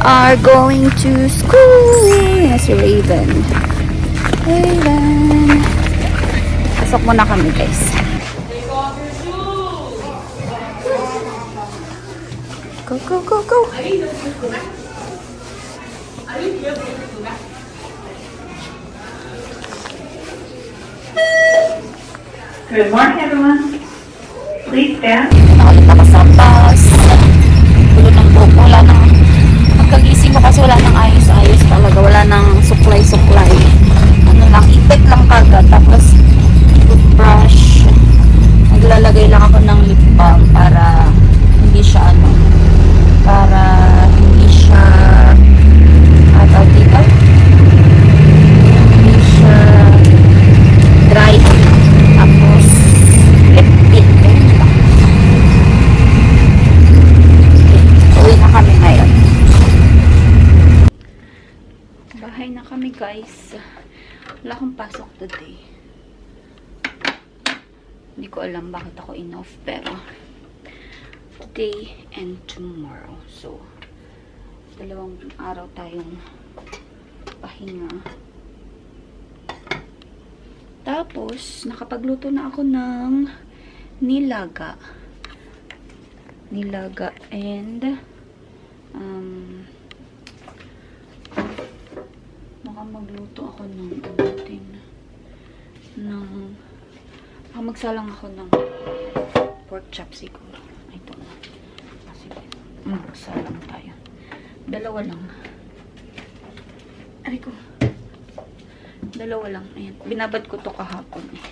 are going to school. Yan si Raven. Raven. Pasok muna kami, guys. Go, go, go, go. Good morning, everyone. Please stand. Nakaulit ako sa bus. Gulo ng buhok. Wala nang pagkagising ko kasi wala nang ayos-ayos talaga. Wala nang suklay-suklay. Ano lang, ipit lang kagad. Tapos, toothbrush. Naglalagay lang ako ng lip balm para hindi siya dito. Hindi siya dry. Tapos, lip tint. Uwi na kami ngayon. Bahay na kami, guys. Wala akong pasok today. Hindi ko alam bakit ako in-off, pero today and tomorrow. So, 2 araw tayong pahinga. Tapos, nakapagluto na ako ng nilaga. Nilaga and magluto ako ng magsalang ako ng pork chop siguro. Ito na. Sige, magsalang tayo. 2 lang. Ay ko. 2 lang. Ayan. Binabad ko to kahapon eh.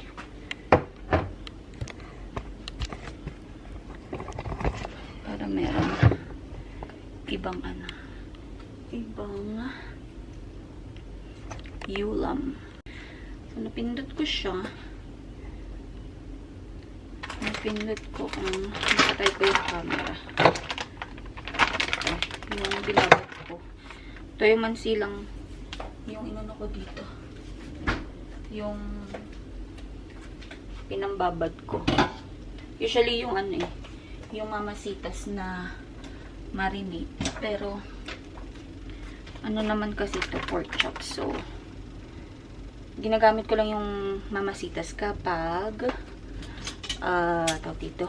Para meron ibang ulam. So, napindot ko siya. Napindot ko nakatay ko yung camera. Ito, yung binabad ko. Ito yung mansilang yung inano ko dito. Yung pinambabad ko. Usually yung yung mamasitas na marinate. Pero naman kasi ito pork chop. So, ginagamit ko lang yung mamasitas kapag tawag dito.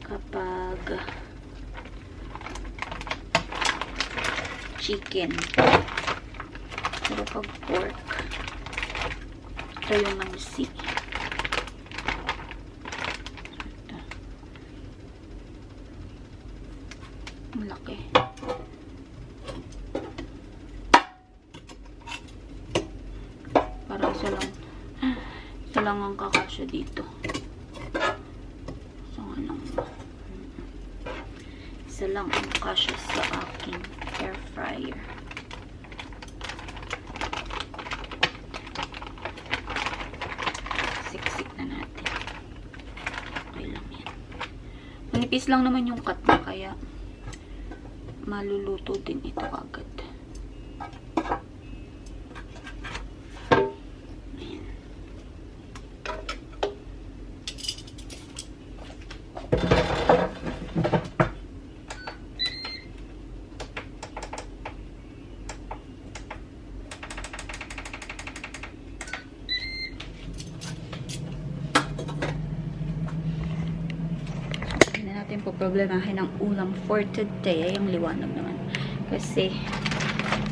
Kapag chicken. Pero pag pork, ito yung mansi. Ito. Malaki. Para isa lang ang kakasya dito. So, isa lang ang kakasya sa aking air fryer. Siksik na natin. Okay lang yan. Manipis lang naman yung cut na, kaya maluluto din ito agad. Problemahin ang ulam for today. Yung liwanag naman. Kasi,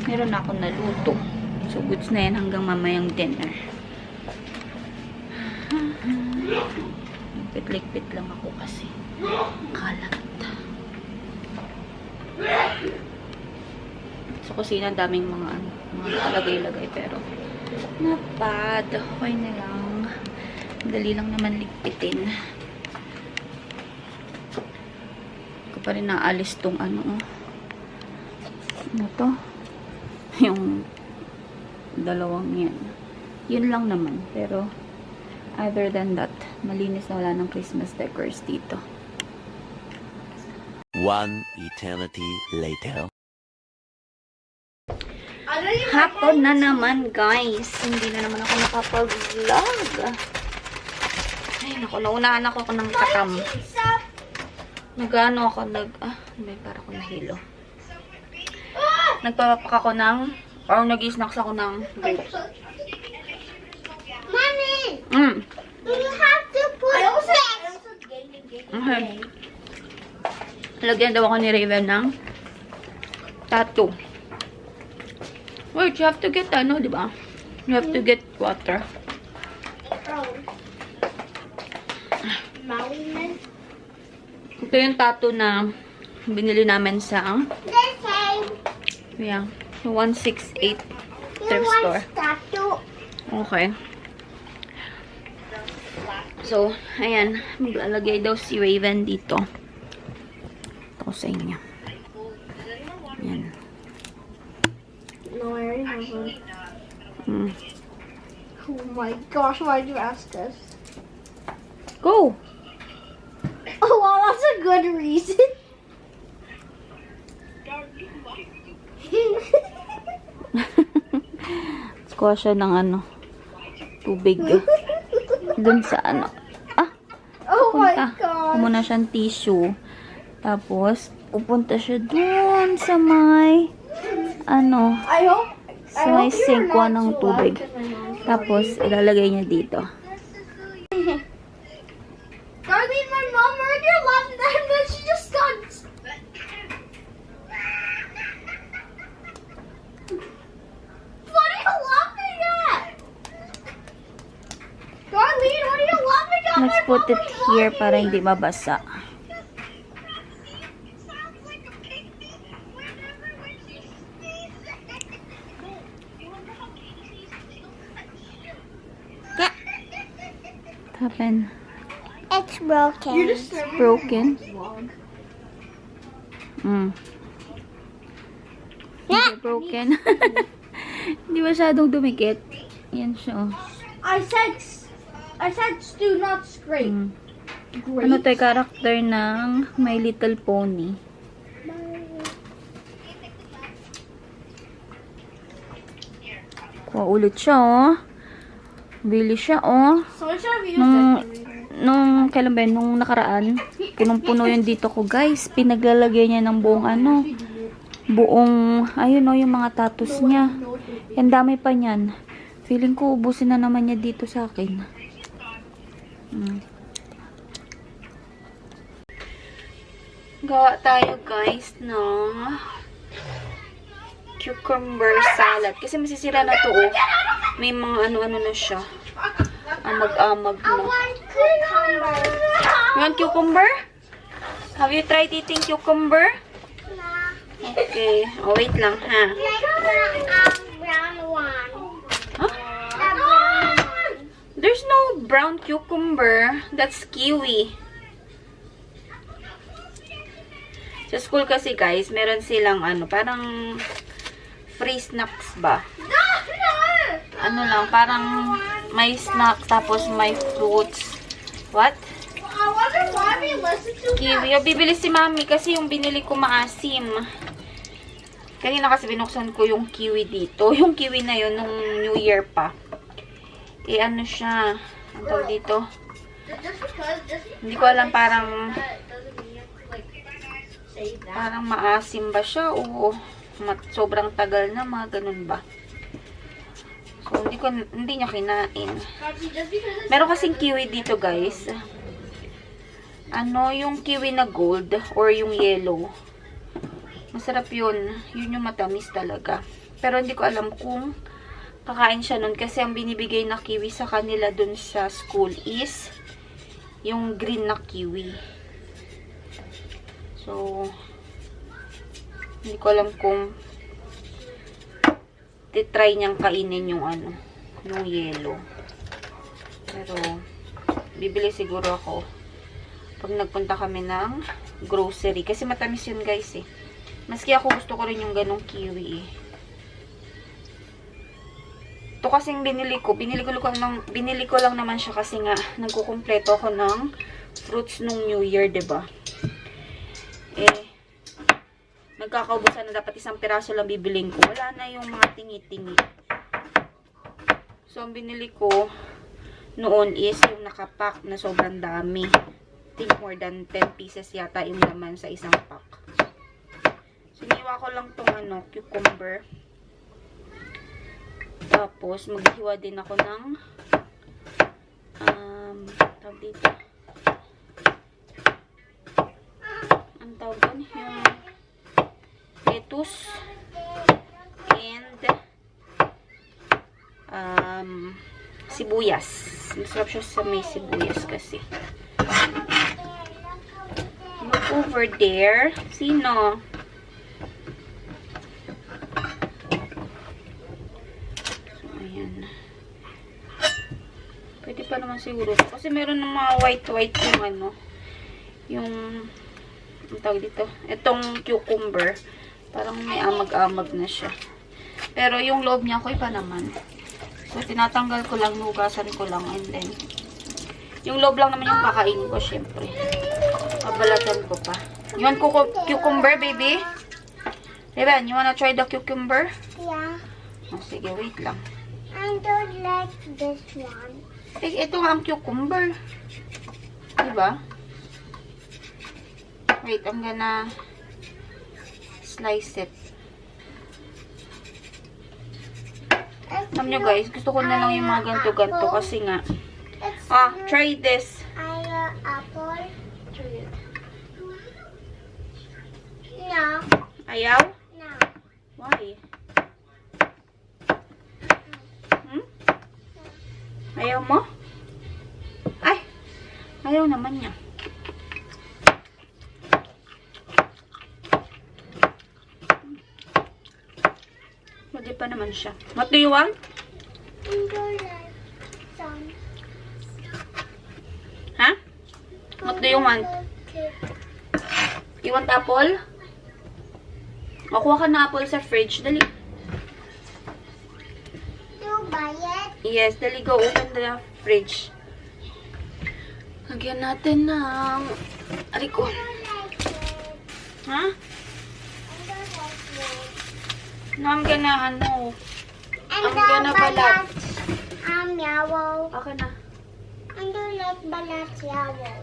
meron na akong naluto. So, goods na yan hanggang mamayang dinner. Ligpit-ligpit lang ako kasi. Kalat. Sa kusina, daming mga nakalagay-lagay. Pero, napad. Okay na lang. Dali lang naman ligpitin. Pa rin naalis tong ano to yung 2 yan. Yun lang naman, pero other than that, malinis na, wala ng Christmas decors dito. 1 eternity later. Hapon na naman, guys. Hindi na naman ako nakapag-vlog. Ay, naku, naunahan ako ng katam. Nag-ano ako, may para ko nahilo. nagpapapak ako ng, or nag-snacks ako ng grapes. Mommy, Mm. you have to put this. Okay. Lagyan daw ako ni Raven ng tattoo. Wait, you have to get ano, di ba? You have to get water. Mountain. Ito yung tattoo na binili namin sa, The same. yeah, 168 You thrift store. want tattoo? Okay. So, ayan. Maglalagay daw si Raven dito. Ito ko sa inyo. Ayan. No, I already have one. Mm. Oh my gosh, why did you ask us? Go! Oh, well, that's a good reason. Kuha siya ng ano, tubig. Dun sa ano. Oh my Punta. gosh. Muna siyang tissue. Tapos, pupunta siya dun sa may, ano, I hope. sa may sink kuha ng tubig. Tapos, ilalagay niya dito. Darlene, my mom already left and then she just got. What are you laughing at? Darlene, what are you laughing at? Let's put it here para hindi mabasa. What happened? It's broken. You're just Broken? Mm. Hindi broken. Hindi masyadong dumikit. Yan siya, oh. I said do not scrape. Mm. Ano to, character ng My Little Pony. Kuha ulit siya, oh. Bili siya, oh. So I should have used Nung kailan ba yun? Nung nakaraan, punong-puno yun dito ko, guys. Pinaglalagay niya ng buong ano, buong, ayun o, yung mga tattoos niya. Yan, dami pa niyan. Feeling ko, ubusin na naman niya dito sa akin. Gawa tayo, guys, ng cucumber salad. Kasi masisira na to, oh. May mga ano-ano na siya. Amag-amag na. cucumber. You want cucumber? Have you tried eating cucumber? Okay. Oh, wait lang, ha? Brown one. Huh? The brown one. There's no brown cucumber. That's kiwi. Sa school kasi, guys, meron silang ano, parang free snacks ba? Ano lang, parang may snacks, tapos may fruits. What? I wonder why we listen to Kiwi. O, bibili si mami kasi yung binili ko maasim. Kanina kasi binuksan ko yung kiwi dito. Yung kiwi na yun, nung New Year pa. Eh, ano siya? Ang tawag dito? Hindi ko alam, parang maasim ba siya o sobrang tagal na, mga ganun ba? So, hindi niya kinain. Meron kasing kiwi dito, guys. Ano, yung kiwi na gold or yung yellow. Masarap yun. Yun yung matamis talaga. Pero hindi ko alam kung kakain siya nun. Kasi ang binibigay na kiwi sa kanila dun sa school is yung green na kiwi. So, hindi ko alam kung titry niyang kainin yung ano, yung yellow. Pero, bibili siguro ako pag nagpunta kami ng grocery. Kasi matamis yun, guys, eh. Maski ako gusto ko rin yung ganong kiwi, eh. Ito kasing binili ko lang naman siya kasi nga nagkukumpleto ako ng fruits nung New Year, 'di ba? Eh, nagkakaubusan na, dapat isang piraso lang bibiling ko. Wala na yung mga tingi-tingi. So, ang binili ko noon is yung nakapack na sobrang dami. I think more than 10 pieces yata yung laman sa isang pack. So, iniwan Kinuha ko lang tong cucumber. Tapos, maghiwa din ako ng tawag dito. Ang tawag doon? Yung lettuce. And sibuyas. Masarap siya sa may sibuyas kasi. Look over there. Sino? So, ayan. Pwede pa naman siguro. Kasi meron ng mga white yung yung ang tawag dito. Itong cucumber. Parang may amag-amag na siya. Pero yung loob niya, okay pa naman. So, tinatanggal ko lang, nugasan ko lang, and then, yung loob lang naman yung kakainin ko, syempre. Pabalatan ko pa. You want cucumber, baby? Revan, you wanna try the cucumber? Yeah. Oh, sige, wait lang. I don't like this one. Ito nga ang cucumber. Diba? Wait, I'm gonna slice it. Alam nyo guys, gusto ko na lang yung mga ganto-ganto kasi nga. Try this. Apple. No. Ayaw? No. Why? Ayaw mo? Ay! Ayaw naman niya. Pwede pa naman siya. What do you want? I don't like some. Ha? What do you want? You want apple? Makuha ka na apple sa fridge. Dali. You buy it? Yes, dali go. Open the fridge. Lagyan natin ng... Ariko. I don't like it. Ha? I don't like it. No, I'm gonna, And I'm gonna balat. Yellow. Okay na. I don't like balat yellow.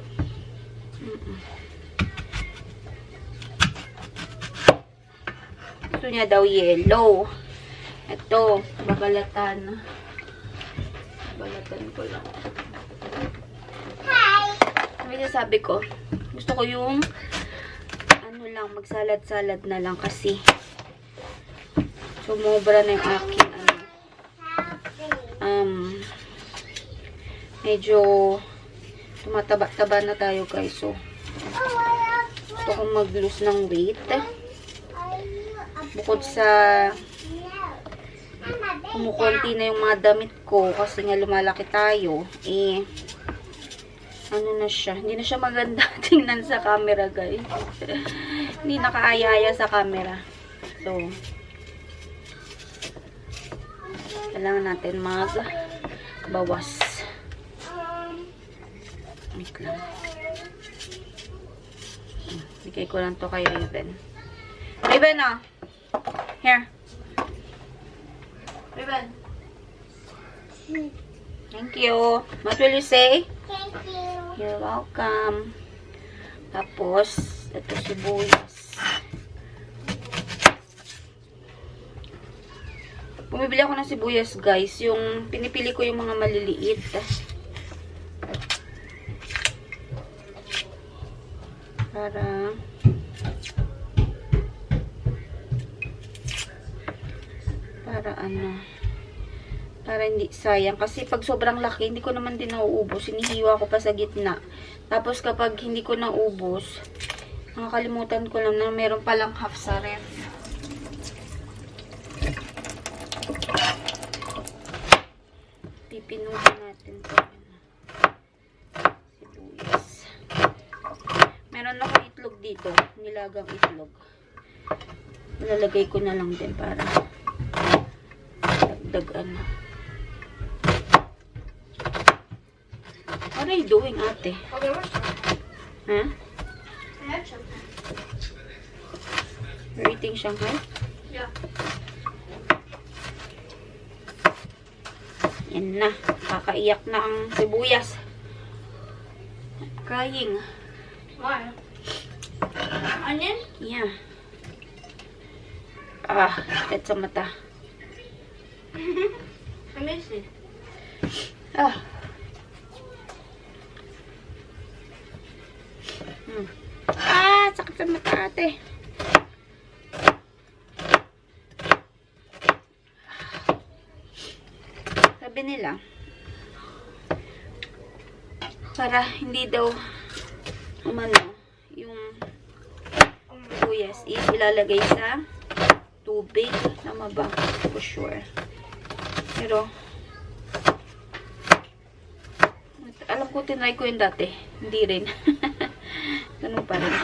Gusto niya daw yellow. Ito, babalatan. Babalatan ko lang. Hi. Sabi ko, gusto ko yung lang, magsalad-salad na lang kasi sumobra na yung aking medyo tumataba-taba na tayo guys. So, gusto kong mag-lose ng weight. Bukod sa kumukunti na yung mga damit ko kasi nga lumalaki tayo, ano na siya, hindi na siya maganda tingnan sa camera guys. Hindi nakaayaya sa camera. So, kailangan natin magbawas. Wait lang. Bigay ko lang to kay Raven. Raven, oh. Here. Raven. Thank you. What will you say? Thank you. You're welcome. Tapos, ito sibuyas. Bumibili ako ng sibuyas, guys. Yung, pinipili ko yung mga maliliit. Para hindi sayang. Kasi pag sobrang laki, hindi ko naman din nauubos. Hinihiwa ko pa sa gitna. Tapos kapag hindi ko naubos, nakakalimutan ko lang na meron palang half sa ref. Pipinuhin natin ito. Sibuyas. Meron ako itlog dito. Nilagang itlog. Ilalagay ko na lang din para dagdagan na. What are you doing, ate? Okay, where's Huh? I have some. You're eating Shanghai? Yeah. Yan na. Kakaiyak na ang sibuyas. Crying. Why? Onion? Yeah. Sakit sa mata. I miss it. Sakit sa mata, ate. Sabi nila, para hindi daw umano, yung sibuyas is ilalagay sa tubig. Tama ba? For sure. Pero, alam ko, tinry ko yun dati. Hindi rin. Ganun pa rin.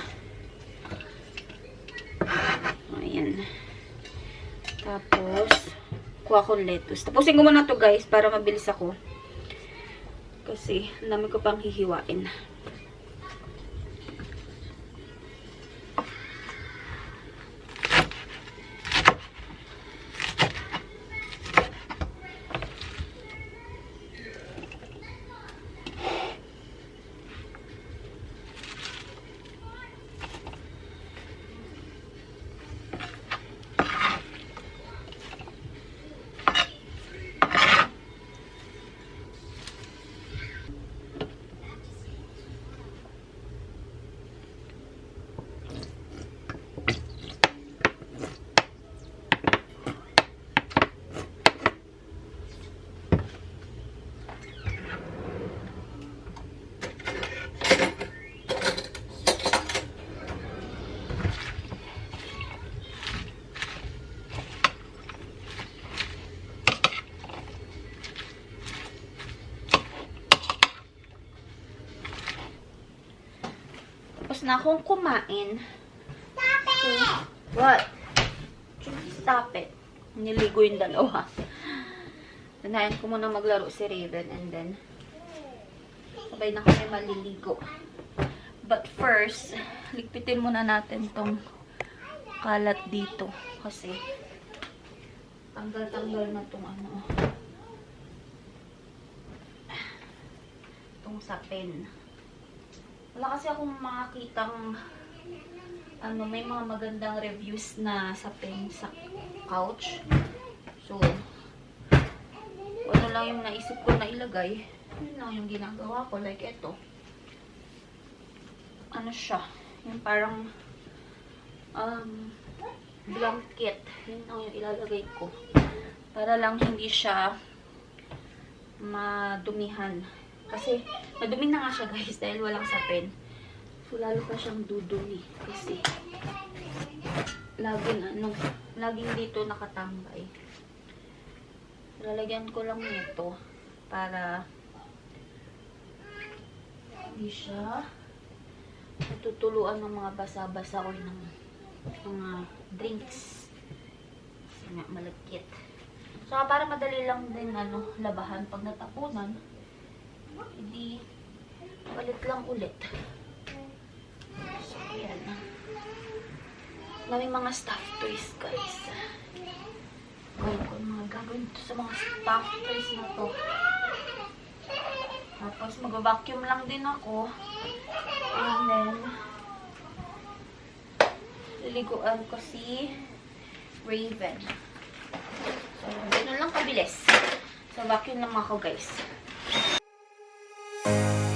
Ayan. Tapos, kuha ko lettuce. Tapusin ko muna to guys, para mabilis ako. Kasi, ang dami ko pang hihiwain. Tapos na akong kumain. Okay. What? Stop it. Niligo yung dalawa. Tanayan ko muna maglaro si Raven and then sabay na kami maliligo. But first, ligpitin muna natin tong kalat dito. Kasi tanggal-tanggal na tong ano. Tong sapin. Wala kasi akong makakitang ano, may mga magandang reviews na sapin sa couch. So, ano lang yung naisip ko na ilagay. Yun lang yung ginagawa ko. Like ito. Ano siya? Yung parang blanket. Yun lang yung ilalagay ko. Para lang hindi siya madumihan. Kasi, madumi na nga siya guys dahil walang sapin. So, lalo pa siyang dudumi. Kasi, laging dito nakatambay. Lalagyan ko lang nito para hindi siya natutuluan ng mga basa-basa or ng mga drinks. Kasi nga, malagkit. So, para madali lang din labahan pag natapunan. Hindi, palit lang ulit. So, yan. Maraming mga stuffed toys, guys. Gagawin ito sa mga stuffed toys na to. Tapos, mag-vacuum lang din ako. And then, liliguan ko si Raven. So, ganun lang kabilis. So, vacuum lang ako, guys.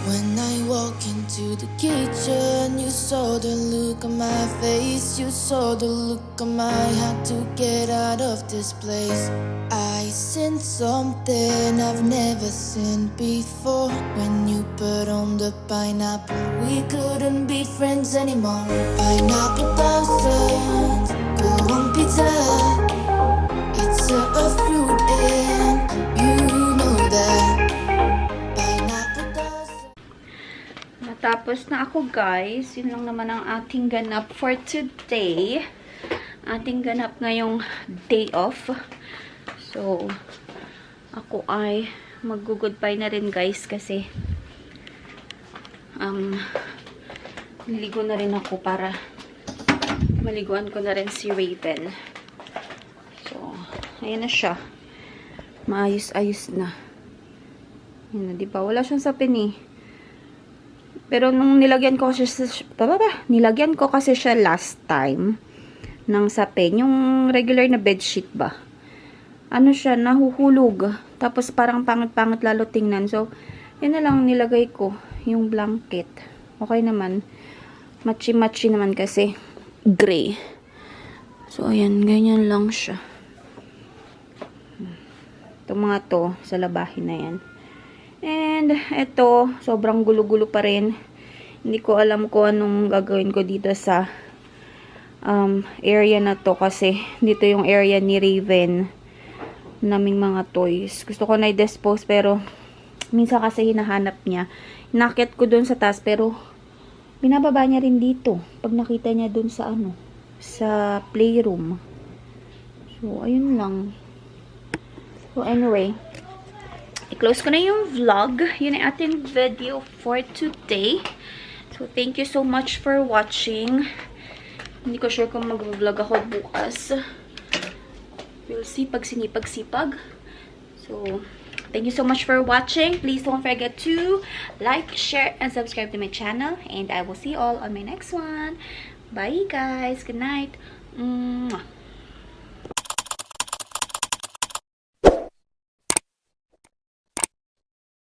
When I walk into the kitchen, you saw the look on my face. You saw the look on my had to get out of this place. I seen something I've never seen before. When you put on the pineapple, we couldn't be friends anymore. Pineapple thousand, go on pizza. It's a fruit and you know that. Tapos na ako guys. Yun lang naman ang ating ganap for today. Ating ganap ngayong day off. So, ako ay mag-goodbye na rin guys kasi niligo na rin ako para maliguan ko na rin si Raven. So, ayan na siya. Maayos-ayos na. Ayan na, diba? Wala siyang sapin eh. Pero nung nilagyan ko kasi siya last time, ng sapin. Yung regular na bedsheet ba? Ano siya, nahuhulog. Tapos parang pangit-pangit lalo tingnan. So, yun na lang nilagay ko. Yung blanket. Okay naman. Matchy-matchy naman kasi. Gray. So, ayan. Ganyan lang siya. Itong mga to, sa labahin na yan. And, ito, sobrang gulo-gulo pa rin. Hindi ko alam kung anong gagawin ko dito sa area na to. Kasi, dito yung area ni Raven. Naming mga toys. Gusto ko na i-dispose pero minsan kasi hinahanap niya. Inakyat ko dun sa taas pero binababa niya rin dito. Pag nakita niya dun sa sa playroom. So, ayun lang. So, anyway. I-close ko na yung vlog. Yun ang ating video for today. So, thank you so much for watching. Hindi ko sure kung mag-vlog ako bukas. We'll see pag sinipag-sipag. So, thank you so much for watching. Please don't forget to like, share, and subscribe to my channel. And I will see you all on my next one. Bye, guys. Good night. Mwah.